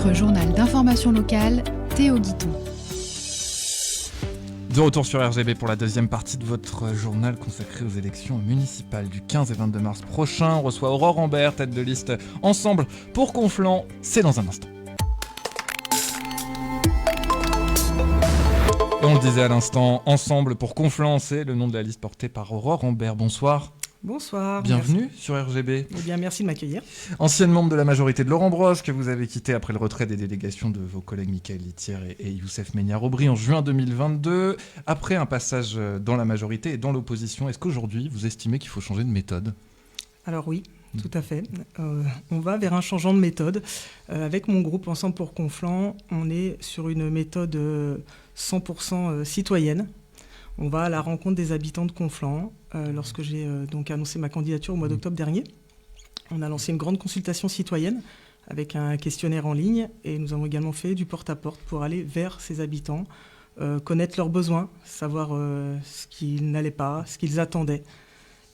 votre journal d'information locale, Théo Guiton. De retour sur RGB pour la deuxième partie de votre journal consacré aux élections municipales du 15 et 22 mars prochain. On reçoit Aurore Ambert, tête de liste Ensemble pour Conflans. C'est dans un instant. On le disait à l'instant, Ensemble pour Conflans, c'est le nom de la liste portée par Aurore Ambert. Bonsoir. Bonsoir. Bienvenue merci. sur RGB. Eh bien, merci de m'accueillir. Ancienne membre de la majorité de Laurent Brosse, que vous avez quitté après le retrait des délégations de vos collègues Michaël Littière et Youssef Méniard-Aubry en juin 2022. Après un passage dans la majorité et dans l'opposition, est-ce qu'aujourd'hui, vous estimez qu'il faut changer de méthode ? Alors oui, tout à fait. On va vers un changement de méthode. Avec mon groupe Ensemble pour Conflans, on est sur une méthode 100% citoyenne. On va à la rencontre des habitants de Conflans. Lorsque j'ai donc annoncé ma candidature au mois d'octobre dernier, on a lancé une grande consultation citoyenne avec un questionnaire en ligne et nous avons également fait du porte-à-porte pour aller vers ces habitants, connaître leurs besoins, savoir ce qu'ils n'allaient pas, ce qu'ils attendaient.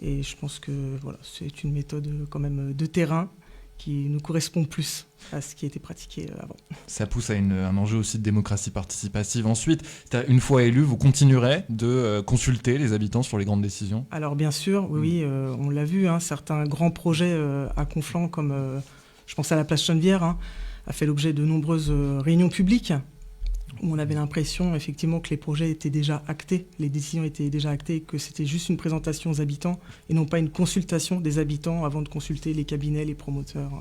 Et je pense que voilà, c'est une méthode quand même de terrain qui nous correspond plus à ce qui était pratiqué avant. Ça pousse à un enjeu aussi de démocratie participative. Ensuite, une fois élu, vous continuerez de consulter les habitants sur les grandes décisions ? Alors bien sûr, oui, on l'a vu, certains grands projets à Conflans, comme je pense à la place Chenevière, a fait l'objet de nombreuses réunions publiques, où on avait l'impression effectivement que les projets étaient déjà actés, les décisions étaient déjà actées, que c'était juste une présentation aux habitants et non pas une consultation des habitants avant de consulter les cabinets, les promoteurs.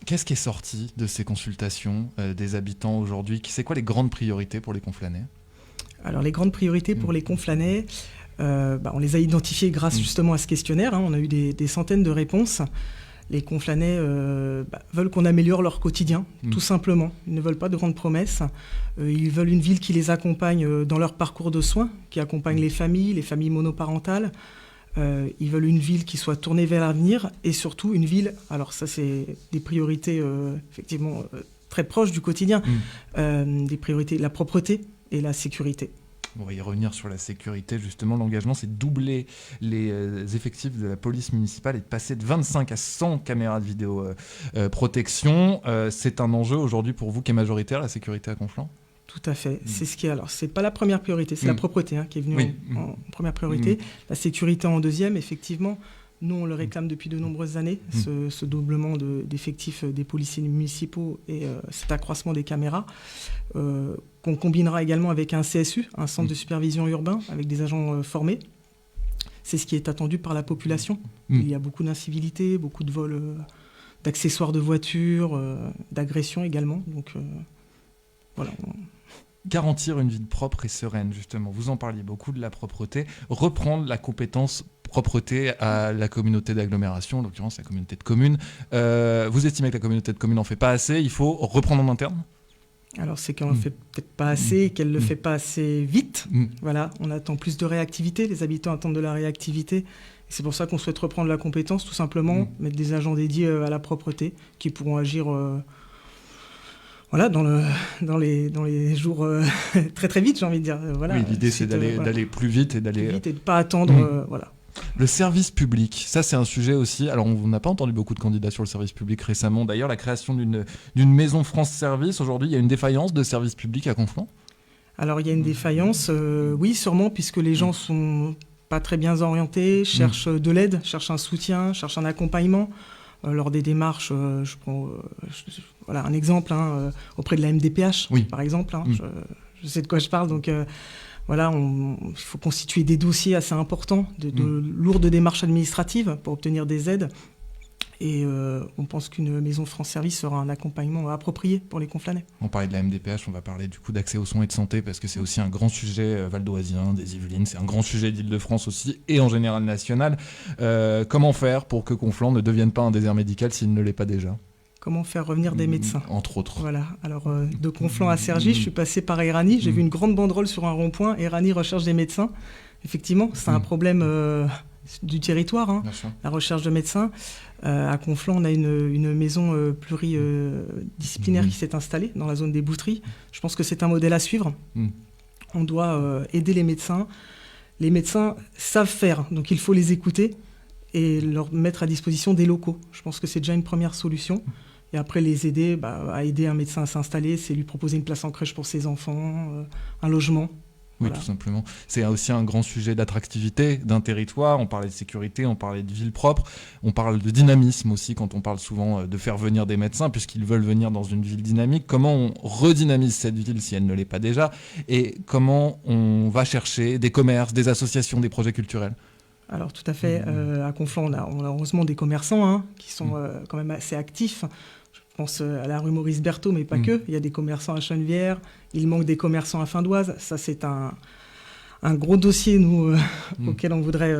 Qu'est-ce qui est sorti de ces consultations des habitants aujourd'hui ? C'est quoi les grandes priorités pour les Conflanais ? Alors les grandes priorités pour les Conflanais, on les a identifiées grâce justement à ce questionnaire. On a eu des centaines de réponses. Les Conflanais veulent qu'on améliore leur quotidien, tout simplement. Ils ne veulent pas de grandes promesses. Ils veulent une ville qui les accompagne dans leur parcours de soins, qui accompagne les familles monoparentales. Ils veulent une ville qui soit tournée vers l'avenir et surtout une ville, alors ça c'est des priorités effectivement très proches du quotidien, des priorités, la propreté et la sécurité. On va y revenir sur la sécurité, justement. L'engagement, c'est de doubler les effectifs de la police municipale et de passer de 25 à 100 caméras de vidéoprotection. C'est un enjeu aujourd'hui pour vous qui est majoritaire, la sécurité à Conflans ? Tout à fait. C'est ce qui est. Alors, c'est pas la première priorité, c'est la propreté qui est venue en première priorité. La sécurité en deuxième, effectivement. Nous, on le réclame depuis de nombreuses années, ce doublement d'effectifs des policiers municipaux et cet accroissement des caméras, qu'on combinera également avec un CSU, un centre de supervision urbain, avec des agents formés. C'est ce qui est attendu par la population. Il y a beaucoup d'incivilités, beaucoup de vols d'accessoires de voitures, d'agressions également. Donc, voilà. Garantir une ville propre et sereine, justement. Vous en parliez beaucoup de la propreté. Reprendre la compétence propreté à la communauté d'agglomération, en l'occurrence la communauté de communes. Vous estimez que la communauté de communes n'en fait pas assez ? Il faut reprendre en interne ? Alors c'est qu'elle ne fait peut-être pas assez et qu'elle ne le fait pas assez vite. Voilà, on attend plus de réactivité, les habitants attendent de la réactivité. Et c'est pour ça qu'on souhaite reprendre la compétence, tout simplement, mettre des agents dédiés à la propreté qui pourront agir dans les jours très très vite, j'ai envie de dire. Voilà, oui, l'idée c'est d'aller plus vite et d'aller... Plus vite et de ne pas attendre, voilà. Le service public, ça c'est un sujet aussi. Alors on n'a pas entendu beaucoup de candidats sur le service public récemment. D'ailleurs, la création d'une maison France Service, aujourd'hui, il y a une défaillance de service public à Conflans ? Alors il y a une défaillance, oui, sûrement, puisque les gens sont pas très bien orientés, cherchent de l'aide, cherchent un soutien, cherchent un accompagnement. Lors des démarches, je prends un exemple, auprès de la MDPH, par exemple. Je sais de quoi je parle, donc... il faut constituer des dossiers assez importants, de lourdes démarches administratives pour obtenir des aides. Et on pense qu'une maison France Service sera un accompagnement approprié pour les Conflanais. On parlait de la MDPH, on va parler du coup d'accès aux soins et de santé, parce que c'est aussi un grand sujet valdoisien, des Yvelines, c'est un grand sujet d'Île-de-France aussi, et en général national. Comment faire pour que Conflans ne devienne pas un désert médical s'il ne l'est pas déjà ? Comment faire revenir des médecins ? Entre autres. Voilà. Alors, de Conflans à Cergy, je suis passé par Éragny. J'ai vu une grande banderole sur un rond-point. Éragny recherche des médecins. Effectivement, c'est un problème du territoire, la recherche de médecins. À Conflans, on a une maison pluridisciplinaire qui s'est installée dans la zone des Boutteries. Je pense que c'est un modèle à suivre. On doit aider les médecins. Les médecins savent faire, donc il faut les écouter et leur mettre à disposition des locaux. Je pense que c'est déjà une première solution. Et après, les aider, à aider un médecin à s'installer, c'est lui proposer une place en crèche pour ses enfants, un logement. Oui, Voilà. tout simplement. C'est aussi un grand sujet d'attractivité d'un territoire. On parlait de sécurité, on parlait de ville propre, on parle de dynamisme aussi quand on parle souvent de faire venir des médecins puisqu'ils veulent venir dans une ville dynamique. Comment on redynamise cette ville si elle ne l'est pas déjà et comment on va chercher des commerces, des associations, des projets culturels? Alors tout à fait, à Conflans, on a heureusement des commerçants qui sont quand même assez actifs. Je pense à la rue Maurice Berthaud, mais pas que. Il y a des commerçants à Chenevière, il manque des commerçants à Findoise. Ça, c'est un gros dossier, nous, auquel on voudrait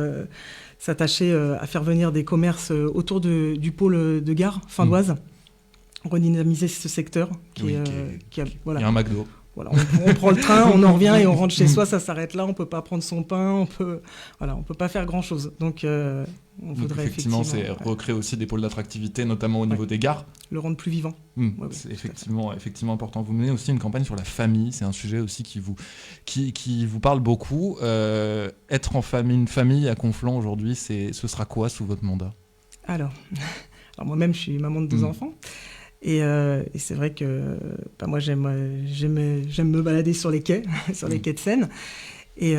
s'attacher à faire venir des commerces autour du pôle de gare Findoise, redynamiser ce secteur. Voilà. Il y a un McDo. Voilà, on prend le train, on en revient et on rentre chez soi, ça s'arrête là, on ne peut pas prendre son pain, on peut pas faire grand-chose. Donc, on voudrait effectivement, c'est recréer aussi des pôles d'attractivité, notamment au niveau des gares. Le rendre plus vivant. C'est effectivement important. Vous menez aussi une campagne sur la famille, c'est un sujet aussi qui vous parle beaucoup. Être en famille, une famille à Conflans aujourd'hui, ce sera quoi sous votre mandat? Alors moi-même, je suis maman de 2 enfants. Et c'est vrai que moi, j'aime me balader sur les quais, sur les quais de Seine. Et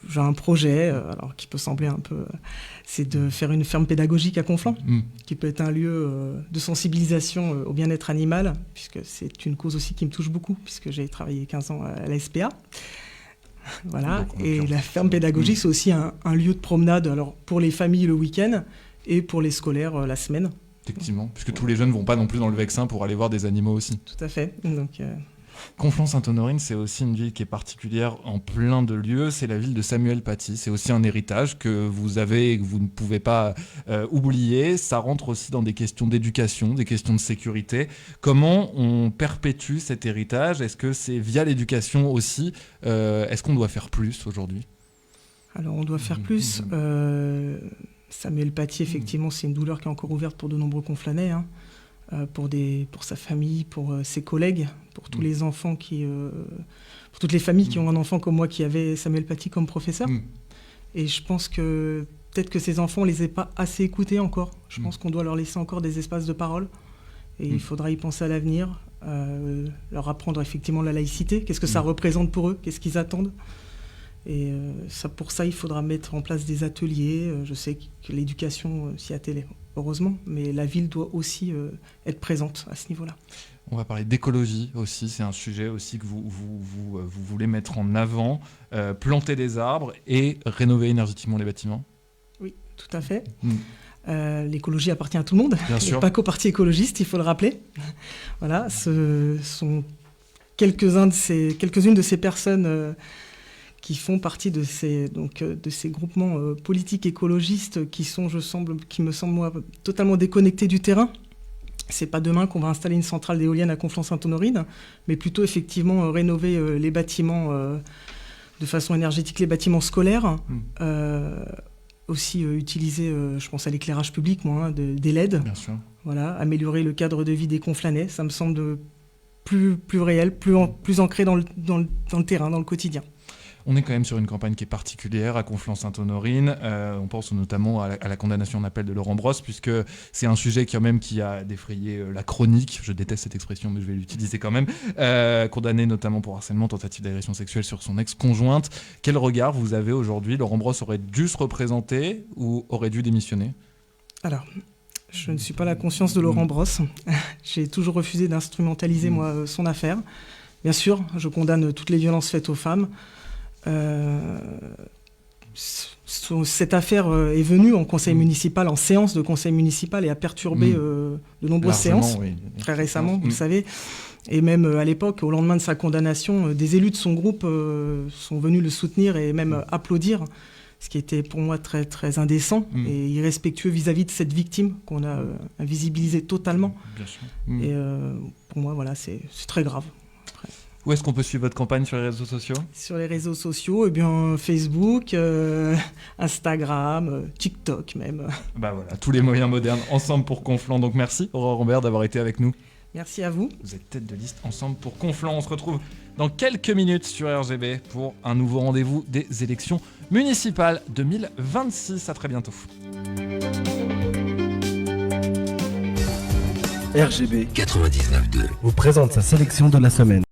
j'ai un projet, qui peut sembler un peu... c'est de faire une ferme pédagogique à Conflans, qui peut être un lieu de sensibilisation au bien-être animal, puisque c'est une cause aussi qui me touche beaucoup, puisque j'ai travaillé 15 ans à la SPA. Voilà. Et la ferme pédagogique, c'est aussi un lieu de promenade pour les familles le week-end et pour les scolaires la semaine. Effectivement, puisque tous les jeunes ne vont pas non plus dans le Vexin pour aller voir des animaux aussi. Tout à fait. Donc, Conflans-Sainte-Honorine, c'est aussi une ville qui est particulière en plein de lieux. C'est la ville de Samuel Paty. C'est aussi un héritage que vous avez et que vous ne pouvez pas oublier. Ça rentre aussi dans des questions d'éducation, des questions de sécurité. Comment on perpétue cet héritage? Est-ce que c'est via l'éducation aussi? Est-ce qu'on doit faire plus aujourd'hui? Alors, on doit faire plus. Samuel Paty, effectivement, c'est une douleur qui est encore ouverte pour de nombreux Conflanais, pour sa famille, pour ses collègues, pour tous les enfants pour toutes les familles qui ont un enfant comme moi qui avait Samuel Paty comme professeur. Et je pense que peut-être que ces enfants, on les ait pas assez écoutés encore. Je pense qu'on doit leur laisser encore des espaces de parole. Et il faudra y penser à l'avenir, leur apprendre effectivement la laïcité. Qu'est-ce que ça représente pour eux? Qu'est-ce qu'ils attendent? Et pour ça, il faudra mettre en place des ateliers. Je sais que l'éducation s'y attelle, heureusement, mais la ville doit aussi être présente à ce niveau-là. On va parler d'écologie aussi, c'est un sujet aussi que vous voulez mettre en avant, planter des arbres et rénover énergétiquement les bâtiments. Oui, tout à fait. L'écologie appartient à tout le monde, bien sûr. Pas qu'au Parti écologiste, il faut le rappeler. Voilà, ce sont quelques-unes de ces personnes qui font partie de ces groupements politiques écologistes qui me semblent moi, totalement déconnectés du terrain. C'est pas demain qu'on va installer une centrale d'éoliennes à Conflans-Sainte-Honorine, mais plutôt effectivement rénover les bâtiments de façon énergétique, les bâtiments scolaires. Aussi utiliser, je pense à l'éclairage public, des LED. Bien sûr. Voilà, améliorer le cadre de vie des Conflanais. Ça me semble plus réel, plus ancré dans le terrain, dans le quotidien. On est quand même sur une campagne qui est particulière à Conflans-Sainte-Honorine. On pense notamment à la condamnation en appel de Laurent Brosse, puisque c'est un sujet qui a défrayé la chronique. Je déteste cette expression, mais je vais l'utiliser quand même. Condamné notamment pour harcèlement, tentative d'agression sexuelle sur son ex-conjointe. Quel regard vous avez aujourd'hui? Laurent Brosse aurait dû se représenter ou aurait dû démissionner? Alors, je ne suis pas la conscience de Laurent Brosse. J'ai toujours refusé d'instrumentaliser, son affaire. Bien sûr, je condamne toutes les violences faites aux femmes. Cette affaire est venue en conseil municipal, en séance de conseil municipal et a perturbé de nombreuses séances, très récemment, vous le savez. Et même à l'époque, au lendemain de sa condamnation, des élus de son groupe sont venus le soutenir et même applaudir, ce qui était pour moi très, très indécent et irrespectueux vis-à-vis de cette victime qu'on a invisibilisée totalement. Bien sûr. Et pour moi, voilà, c'est très grave. Où est-ce qu'on peut suivre votre campagne sur les réseaux sociaux? Sur les réseaux sociaux, Facebook, Instagram, TikTok même. Bah voilà, tous les moyens modernes ensemble pour Conflans. Donc merci Aurore Rambert d'avoir été avec nous. Merci à vous. Vous êtes tête de liste ensemble pour Conflans. On se retrouve dans quelques minutes sur RGB pour un nouveau rendez-vous des élections municipales 2026. À très bientôt. RGB 99.2 vous présente sa sélection de la semaine.